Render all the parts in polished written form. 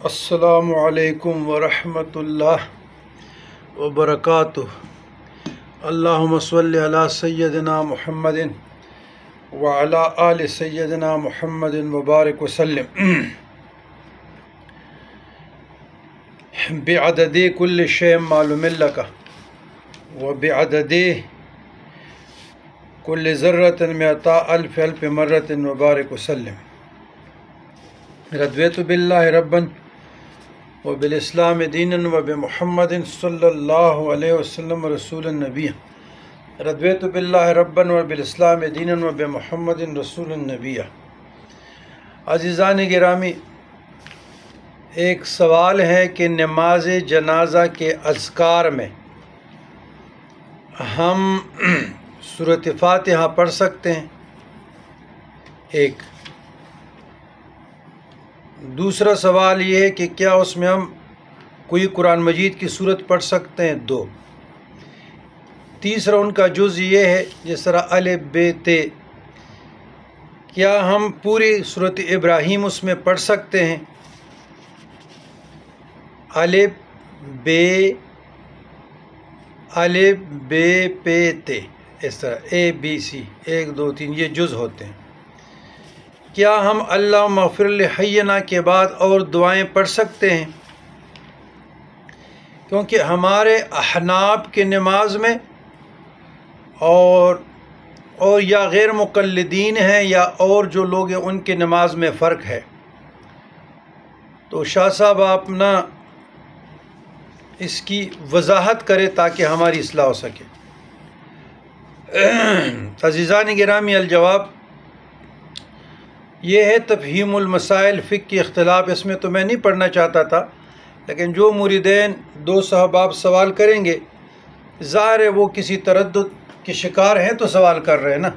السلام علیکم ورحمۃ اللہ وبرکاتہ۔ اللہم صلی علی سیدنا محمد وعلی آل سیدنا محمد وبارک وسلم۔ بعدد کل شیء معلوم لک وبعدد کل ذرۃ مئتا الف الف مرۃ وبارک وسلم۔ رضیت باللہ ربا وبالاسلام دینا وبمحمد صلی اللہ علیہ وسلم رسول النبی۔ رضیت باللہ ربا وبالاسلام دینا وبمحمد رسول النبی۔ عزیزان گرامی، ایک سوال ہے کہ نماز جنازہ کے اذکار میں ہم سورۃ فاتحہ پڑھ سکتے ہیں؟ ایک دوسرا سوال یہ ہے کہ کیا اس میں ہم کوئی قرآن مجید کی صورت پڑھ سکتے ہیں؟ دو تیسرا ان کا جز یہ ہے جس طرح الف ب ت، کیا ہم پوری سورۃ ابراہیم اس میں پڑھ سکتے ہیں؟ الف ب پ ت، اس طرح اے بی سی 1 2 3 یہ جز ہوتے ہیں۔ کیا ہم اللہم اغفر لحینا کے بعد اور دعائیں پڑھ سکتے ہیں؟ کیونکہ ہمارے احناف کی نماز میں اور یا غیر مقلدین ہیں یا اور جو لوگ ہیں ان کی نماز میں فرق ہے۔ تو شاہ صاحب آپ نا اس کی وضاحت کرے تاکہ ہماری اصلاح ہو سکے۔ عزیزان گرامی، الجواب یہ ہے تفہیم المسائل فقہ کی اختلاف۔ اس میں تو میں نہیں پڑھنا چاہتا تھا، لیکن جو مریدین دو صحباب سوال کریں گے، ظاہر ہے وہ کسی تردد کے شکار ہیں تو سوال کر رہے ہیں نا۔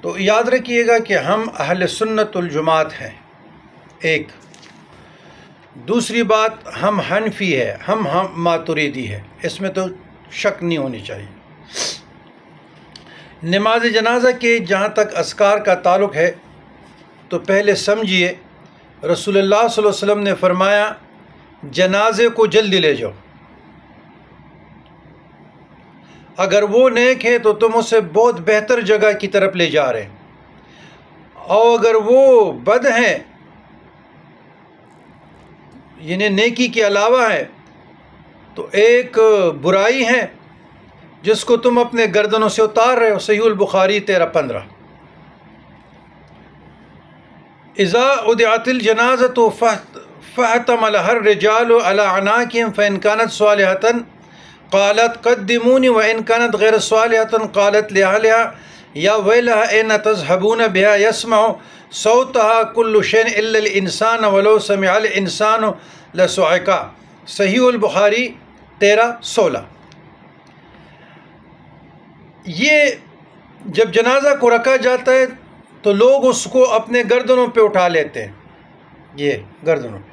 تو یاد رکھیے گا کہ ہم اہل سنت الجماعت ہیں، ایک۔ دوسری بات، ہم حنفی ہے، ہم ماتریدی ہے، اس میں تو شک نہیں ہونی چاہیے۔ نماز جنازہ کے جہاں تک اذکار کا تعلق ہے تو پہلے سمجھیے رسول اللہ صلی اللہ علیہ وسلم نے فرمایا جنازے کو جلدی لے جاؤ، اگر وہ نیک ہے تو تم اسے بہت بہتر جگہ کی طرف لے جا رہے ہیں، اور اگر وہ بد ہیں یعنی نیکی کے علاوہ ہے تو ایک برائی ہے جس کو تم اپنے گردنوں سے اتار رہے ہو۔ صحیح البخاری 13-15۔ اذا ادعت الجنازۃ فاحتمل الرجال على عناقهم فان كانت صالحة قالت قدموني وان كانت غير صالحة قالت لاهلها يا ويلها اين تذهبون بها يسمع صوتها كل شيء الا الانسان ولو سمع الانسان لصعق۔ صحیح البخاری 13-16۔ یہ جب جنازہ کو رکھا جاتا ہے تو لوگ اس کو اپنے گردنوں پہ اٹھا لیتے ہیں، یہ گردنوں پہ،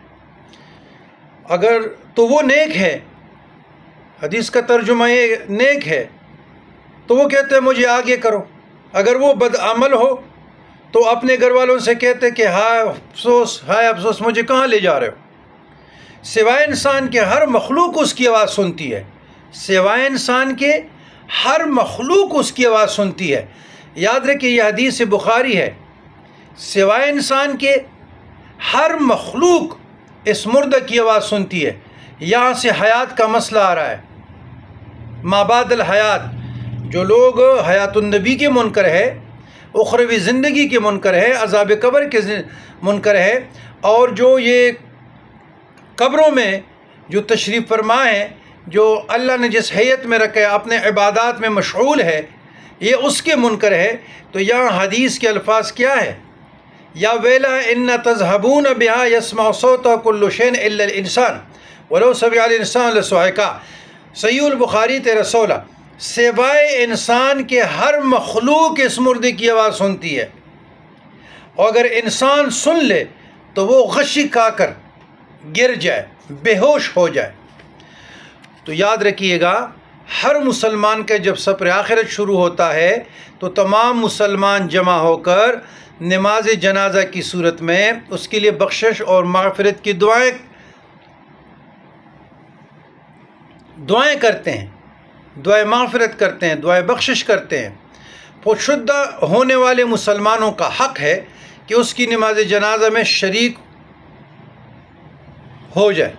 اگر تو وہ نیک ہے، حدیث کا ترجمہ یہ نیک ہے تو وہ کہتے ہیں مجھے آگے کرو، اگر وہ بدعمل ہو تو اپنے گھر والوں سے کہتے کہ ہائے افسوس مجھے کہاں لے جا رہے ہو۔ سوائے انسان کے ہر مخلوق اس کی آواز سنتی ہے، سوائے انسان کے ہر مخلوق اس کی آواز سنتی ہے۔ یاد رکھیں یہ حدیث بخاری ہے، سوائے انسان کے ہر مخلوق اس مردہ کی آواز سنتی ہے۔ یہاں سے حیات کا مسئلہ آ رہا ہے، ما بعد الحیات۔ جو لوگ حیات النبی کے منکر ہے، اخروی زندگی کے منکر ہے، عذاب قبر کے منکر ہے، اور جو یہ قبروں میں جو تشریف فرما ہے، جو اللہ نے جس حیت میں رکھا ہے اپنے عبادات میں مشغول ہے، یہ اس کے منکر ہے۔ تو یہاں حدیث کے الفاظ کیا ہے؟ یا ویلا ان تذهبون بها يسمع صوتها كل شيء الا الانسان ولو سمع الانسان لصعق۔ صحیح البخاری 13-16۔ سوائے انسان کے ہر مخلوق اس مردے کی آواز سنتی ہے، اور اگر انسان سن لے تو وہ غشی کھا کر گر جائے، بے ہوش ہو جائے۔ تو یاد رکھیے گا ہر مسلمان کا جب سفر آخرت شروع ہوتا ہے تو تمام مسلمان جمع ہو کر نماز جنازہ کی صورت میں اس کے لیے بخشش اور مغفرت کی دعائیں کرتے ہیں، دعائیں مغفرت کرتے ہیں، دعائیں بخشش کرتے ہیں۔ پرشدہ ہونے والے مسلمانوں کا حق ہے کہ اس کی نماز جنازہ میں شریک ہو جائے۔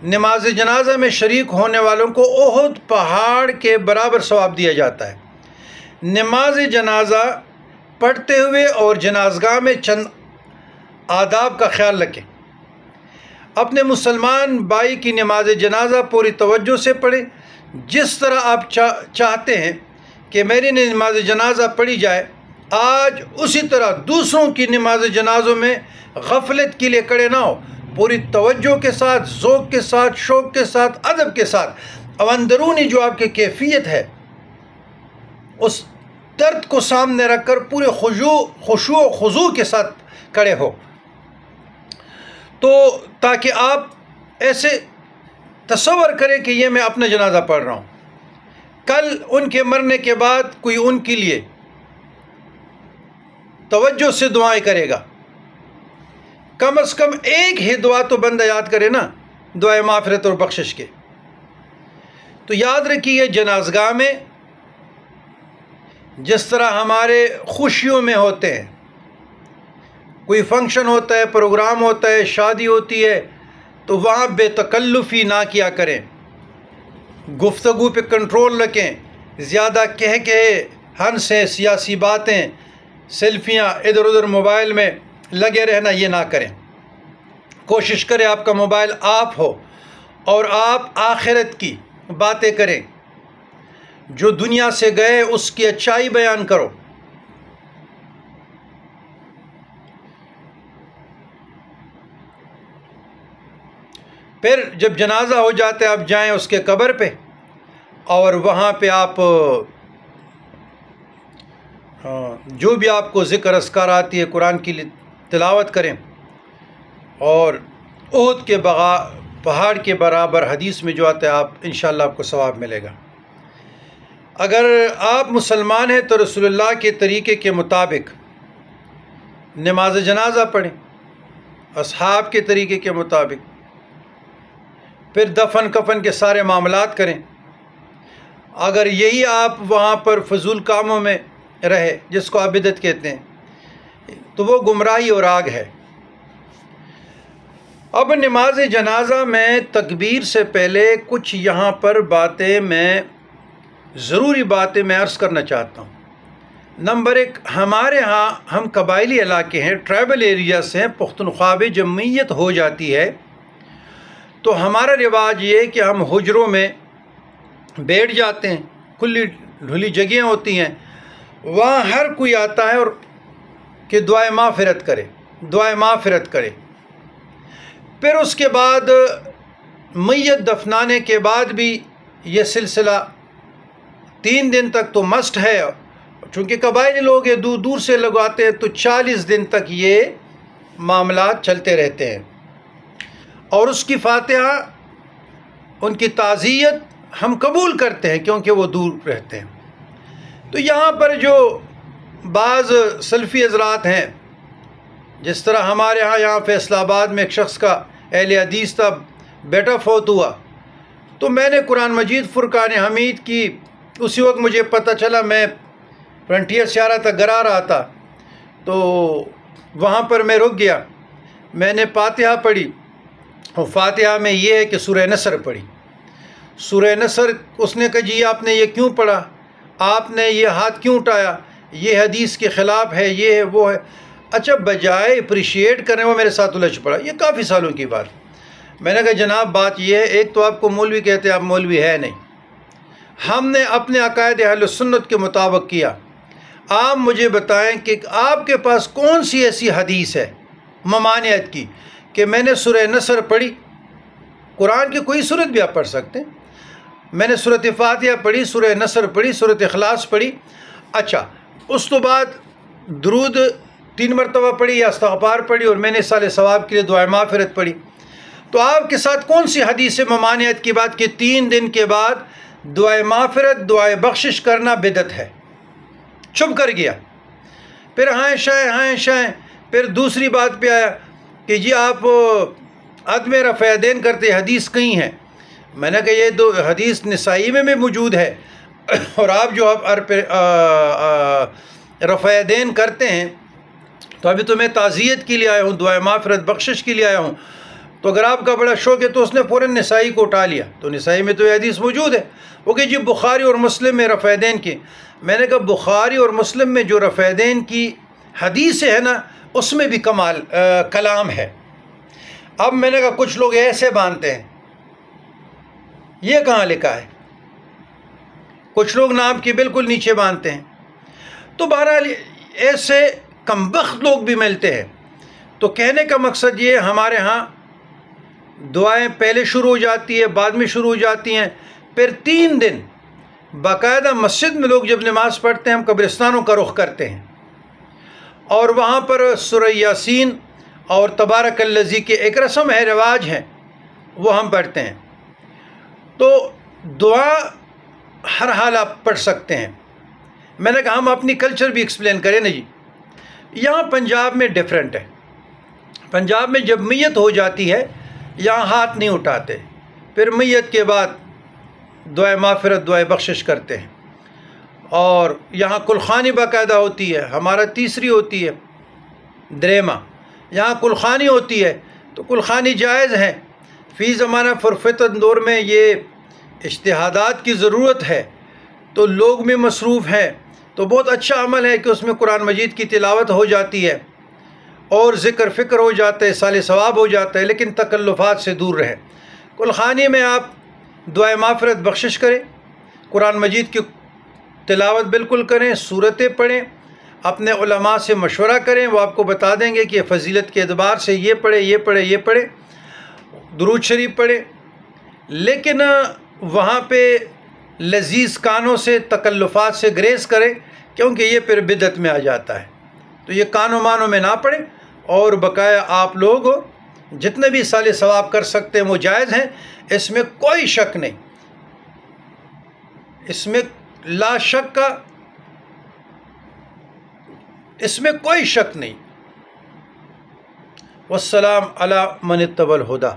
نماز جنازہ میں شریک ہونے والوں کو احد پہاڑ کے برابر ثواب دیا جاتا ہے۔ نماز جنازہ پڑھتے ہوئے اور جنازگاہ میں چند آداب کا خیال رکھیں۔ اپنے مسلمان بھائی کی نماز جنازہ پوری توجہ سے پڑھیں۔ جس طرح آپ چاہتے ہیں کہ میری نماز جنازہ پڑھی جائے، آج اسی طرح دوسروں کی نماز جنازوں میں غفلت کے لیے کھڑے نہ ہو، پوری توجہ کے ساتھ، ذوق کے ساتھ، شوق کے ساتھ، ادب کے ساتھ، اور اندرونی جو آپ کی کیفیت ہے اس درد کو سامنے رکھ کر پورے خشوع و خضوع کے ساتھ کھڑے ہو، تو تاکہ آپ ایسے تصور کریں کہ یہ میں اپنا جنازہ پڑھ رہا ہوں۔ کل ان کے مرنے کے بعد کوئی ان کے لیے توجہ سے دعائیں کرے گا، کم از کم ایک ہی دعا تو بندہ یاد کرے نا، دعائے مغفرت اور بخشش کے۔ تو یاد رکھیے، جنازگاہ میں جس طرح ہمارے خوشیوں میں ہوتے ہیں، کوئی فنکشن ہوتا ہے، پروگرام ہوتا ہے، شادی ہوتی ہے، تو وہاں بے تکلفی نہ کیا کریں، گفتگو پہ کنٹرول رکھیں، زیادہ ہنسیں، سیاسی باتیں، سیلفیاں، ادھر ادھر موبائل میں لگے رہنا، یہ نہ کریں۔ کوشش کریں آپ کا موبائل آف ہو اور آپ آخرت کی باتیں کریں۔ جو دنیا سے گئے اس کی اچھائی بیان کرو۔ پھر جب جنازہ ہو جاتا ہے، آپ جائیں اس کے قبر پہ اور وہاں پہ آپ جو بھی آپ کو ذکر اذکار آتی ہے قرآن کی تلاوت کریں، اور احد کے پہاڑ کے برابر حدیث میں جو آتا ہے، انشاءاللہ آپ کو ثواب ملے گا۔ اگر آپ مسلمان ہیں تو رسول اللہ کے طریقے کے مطابق نماز جنازہ پڑھیں، اصحاب کے طریقے کے مطابق، پھر دفن کفن کے سارے معاملات کریں۔ اگر یہی آپ وہاں پر فضول کاموں میں رہے، جس کو آپ بدعت کہتے ہیں، تو وہ گمراہی اور آگ ہے۔ اب نماز جنازہ میں تکبیر سے پہلے کچھ یہاں پر ضروری باتیں میں عرض کرنا چاہتا ہوں۔ نمبر 1، ہمارے ہاں ہم قبائلی علاقے ہیں، ٹرائبل ایریا سے ہیں، پختونخوا میں جمعیت ہو جاتی ہے تو ہمارا رواج یہ ہے کہ ہم حجروں میں بیٹھ جاتے ہیں، کھلی ڈھلی جگہیں ہوتی ہیں، وہاں ہر کوئی آتا ہے اور کہ دعائے مغفرت کرے۔ پھر اس کے بعد میت دفنانے کے بعد بھی یہ سلسلہ 3 دن تک تو مسٹ ہے، چونکہ قبائلی لوگ دور دور سے لوگ آتے ہیں، تو 40 دن تک یہ معاملات چلتے رہتے ہیں، اور اس کی فاتحہ، ان کی تعزیت ہم قبول کرتے ہیں کیونکہ وہ دور رہتے ہیں۔ تو یہاں پر جو بعض سلفی حضرات ہیں، جس طرح ہمارے یہاں فیصل آباد میں ایک شخص کا اہل حدیث تھا، بیٹا فوت ہوا، تو میں نے قرآن مجید فرقان حمید کی، اسی وقت مجھے پتہ چلا، میں فرنٹیئر سے آ رہا تھا، گھر آ رہا تھا، تو وہاں پر میں رک گیا، میں نے فاتحہ پڑھی، اور فاتحہ میں یہ ہے کہ سورہ نصر پڑھی۔ سورہ نصر، اس نے کہا جی آپ نے یہ کیوں پڑھا، آپ نے یہ ہاتھ کیوں اٹھایا، یہ حدیث کے خلاف ہے، یہ ہے وہ ہے۔ اچھا، بجائے اپریشیٹ کرنے وہ میرے ساتھ الجھ پڑا، یہ کافی سالوں کی بات۔ میں نے کہا جناب بات یہ ہے، ایک تو آپ کو مولوی کہتے ہیں، آپ مولوی ہے نہیں، ہم نے اپنے عقائد اہل سنت کے مطابق کیا، آپ مجھے بتائیں کہ آپ کے پاس کون سی ایسی حدیث ہے ممانعت کی کہ میں نے سورہ نصر پڑھی، قرآن کی کوئی سورت بھی آپ پڑھ سکتے ہیں، میں نے سورۃ فاتحہ پڑھی، سورہ نصر پڑھی، سورۃ اخلاص پڑھی، اچھا اس تو بعد درود 3 مرتبہ پڑھی یا استغفار پڑھی، اور میں نے سال ثواب کے لیے دعائے مغفرت پڑھی، تو آپ کے ساتھ کون سی حدیث ممانعت کی بات کہ 3 دن کے بعد دعائے مغفرت، دعائے بخشش کرنا بدعت ہے؟ چپ کر گیا۔ پھر ہائیں شائیں پھر دوسری بات پہ آیا کہ جی آپ عدم رفع یدین کرتے، حدیث کہیں ہے؟ میں نے کہا یہ دو حدیث نسائی میں بھی موجود ہے، اور آپ جو رفع یدین کرتے ہیں تو ابھی تو میں تعزیت کے لیے آیا ہوں، دعائے مغفرت بخشش کے لیے آیا ہوں، تو اگر آپ کا بڑا شوق ہے تو اس نے فوراً نسائی کو اٹھا لیا، تو نسائی میں تو یہ حدیث موجود ہے۔ وہ کہ جی بخاری اور مسلم میں رفع یدین کی، میں نے کہا بخاری اور مسلم میں جو رفع یدین کی حدیث ہے نا، اس میں بھی کلام ہے۔ اب میں نے کہا کچھ لوگ ایسے باندھتے ہیں، یہ کہاں لکھا ہے؟ کچھ لوگ ناپ کے بالکل نیچے باندھتے ہیں۔ تو بہرحال ایسے کمبخت لوگ بھی ملتے ہیں۔ تو کہنے کا مقصد یہ، ہمارے ہاں دعائیں پہلے شروع ہو جاتی ہے، بعد میں شروع ہو جاتی ہیں، پھر 3 دن باقاعدہ مسجد میں لوگ جب نماز پڑھتے ہیں ہم قبرستانوں کا رخ کرتے ہیں، اور وہاں پر سورہ یاسین اور تبارک الذی کے ایک رسم ہے، رواج ہے، وہ ہم پڑھتے ہیں۔ تو دعا ہر حال آپ پڑھ سکتے ہیں۔ میں نے کہا ہم اپنی کلچر بھی ایکسپلین کریں نا جی۔ یہاں پنجاب میں ڈیفرنٹ ہے، پنجاب میں جب میت ہو جاتی ہے یہاں ہاتھ نہیں اٹھاتے، پھر میت کے بعد دعائے مغفرت دعائے بخشش کرتے ہیں، اور یہاں کلخانی باقاعدہ ہوتی ہے، ہمارا تیسری ہوتی ہے دریمہ، یہاں کلخانی ہوتی ہے، تو کلخانی جائز ہے۔ فی زمانہ فرفتن دور میں یہ اجتہادات کی ضرورت ہے، تو لوگ بھی مصروف ہیں، تو بہت اچھا عمل ہے کہ اس میں قرآن مجید کی تلاوت ہو جاتی ہے اور ذکر فکر ہو جاتا ہے، صالح ثواب ہو جاتا ہے، لیکن تکلفات سے دور رہیں۔ کلخانی میں آپ دعائے مغفرت بخشش کریں، قرآن مجید کی تلاوت بالکل کریں، سورتیں پڑھیں، اپنے علماء سے مشورہ کریں، وہ آپ کو بتا دیں گے کہ فضیلت کے اعتبار سے یہ پڑھیں، یہ پڑھیں، یہ پڑھیں، درود شریف پڑھیں۔ لیکن وہاں پہ لذیذ کانوں سے تکلفات سے گریز کریں، کیونکہ یہ پھر بدعت میں آ جاتا ہے، تو یہ کانوں مانوں میں نہ پڑھیں، اور بقایا آپ لوگ جتنے بھی صالح ثواب کر سکتے ہیں وہ جائز ہیں، اس میں کوئی شک نہیں، اس میں لا شک کا، اس میں کوئی شک نہیں۔ والسلام علی من اتبع الہدی۔